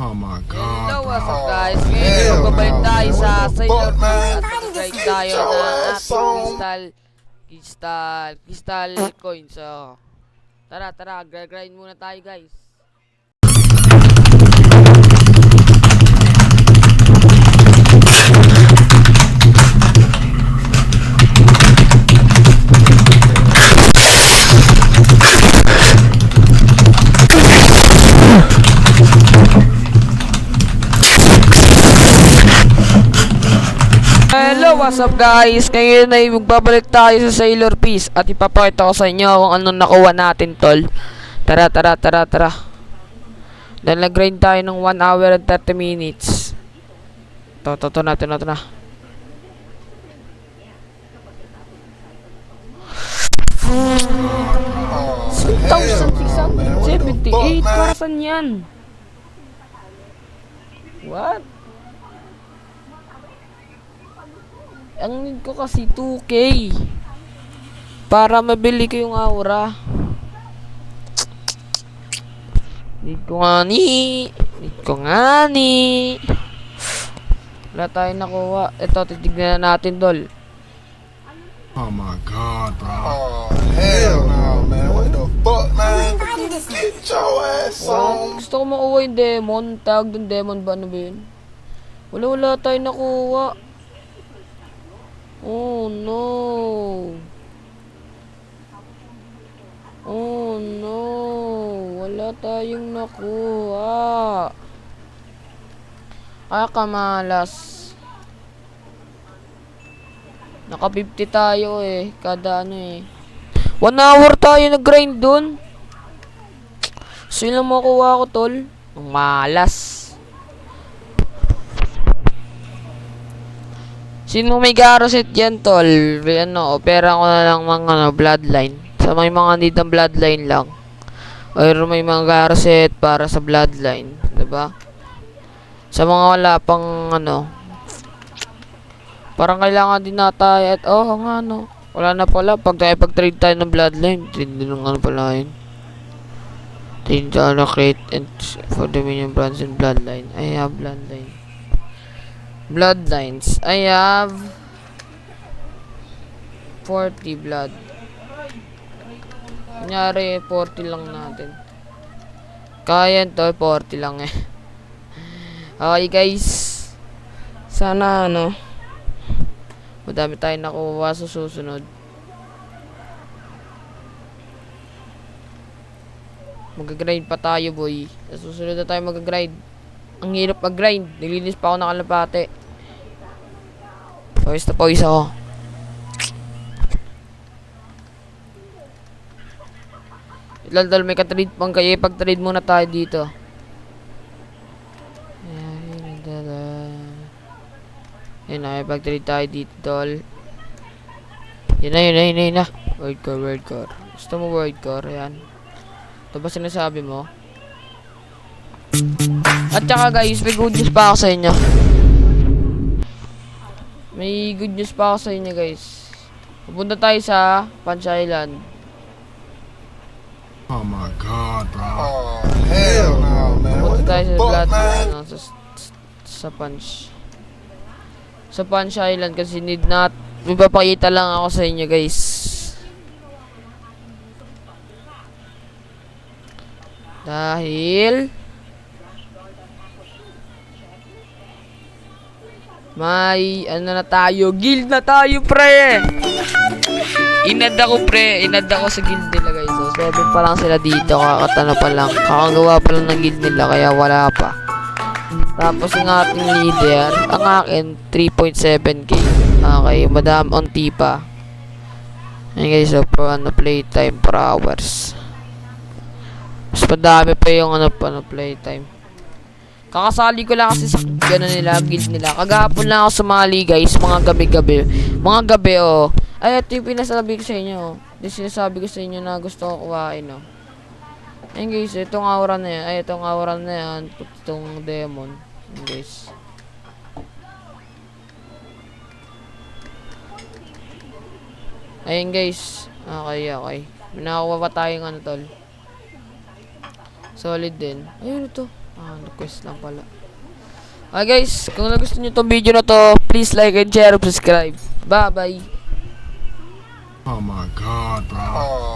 Oh my God. Hello, what's up guys? Ngayon magbabalik tayo sa Sailor Moon at mag-grind tayo ng ating crystal coins. So, tara, grind muna tayo guys. Hello, what's up guys? Ngayon ay magbabalik tayo sa Sailor Peace at ipapakita ko sa inyo kung anong nakuha natin, tol. Tara. Dahil nag-grind tayo ng 1 hour and 30 minutes. Ito na. 1,678 para saan yan? What? Ang need ko kasi 2K para mabili ko yung aura. Need ko nga ni. Wala tayong nakuha. Ito, titignan na natin, tol. Oh my God, bro. Oh, hell no, man. What the fuck, man? Get your ass on. Gusto ko makuha yung demon. Tawag ng demon ba? Ano ba yun? Wala tayong nakuha. Oh no, wala tayong nakuha. Kamalas. Naka 50 tayo kada ano 1 hour tayo nag-grind dun. Sino makuha ko, tol? Ang malas. Sino may garoset dyan, tol? Opera ko na lang mga bloodline. Sa may mga need ng bloodline lang. Or may mga garoset para sa bloodline. Diba? Sa mga wala pang parang kailangan din nata at wala na pala. Pag trade tayo ng bloodline, trade din ng pala yun. Trade to allocate and for the minion brands and bloodline. I have bloodlines. I have 40 blood. Kunyari 40 lang natin. Kaya to 40 lang Okay guys. Sana madami tayong nakuha sa susunod. Mag-grind pa tayo, boy. Sa susunod na tayo mag-grind. Ang hirap mag-grind. Nilinis pa ako ng kalapate. Pawis ako. Dal may ka-trade pang kayo. Pag-trade muna tayo dito. Yan na. Pag-trade tayo dito, tol. Yan na. Word core. Gusto mo word core? Yan. Ito ba sinasabi mo? At saka guys, may good news pa ako sa inyo. Guys. Pupunta tayo sa Punch Island. Oh my God, bro. Oh, hell no, man. Pupunta What tayo the sa fuck, man? sa Punch Island kasi may papakita lang ako sa inyo, guys. Dahil may na tayo, guild na tayo, pre. Inad ako sa guild nila, guys. So 7 pa lang sila dito, kakagawa pa lang ng guild nila, kaya wala pa. Tapos yung ating leader, ang akin 3.7k. Okay, madam onti pa. Ayun guys, so for playtime per hours. Mas madami pa yung playtime. Kakasali ko lang kasi sa guild nila. Kagahapon lang ako sumali, guys, mga gabi. Ay, ito yung pinasabi ko sa inyo. Yung sinasabi ko sa inyo na gusto ko kuhain, Ayun guys, itong aura na yan. Itong demon. Ayun guys. Ayun guys. Okay. May nakakuha pa tayong tol. Solid din. Ayun ito. Request lang pala. Guys, kung nagustuhan nyo tong video na to, please like and share and subscribe. Bye bye. Oh my God, bro. Oh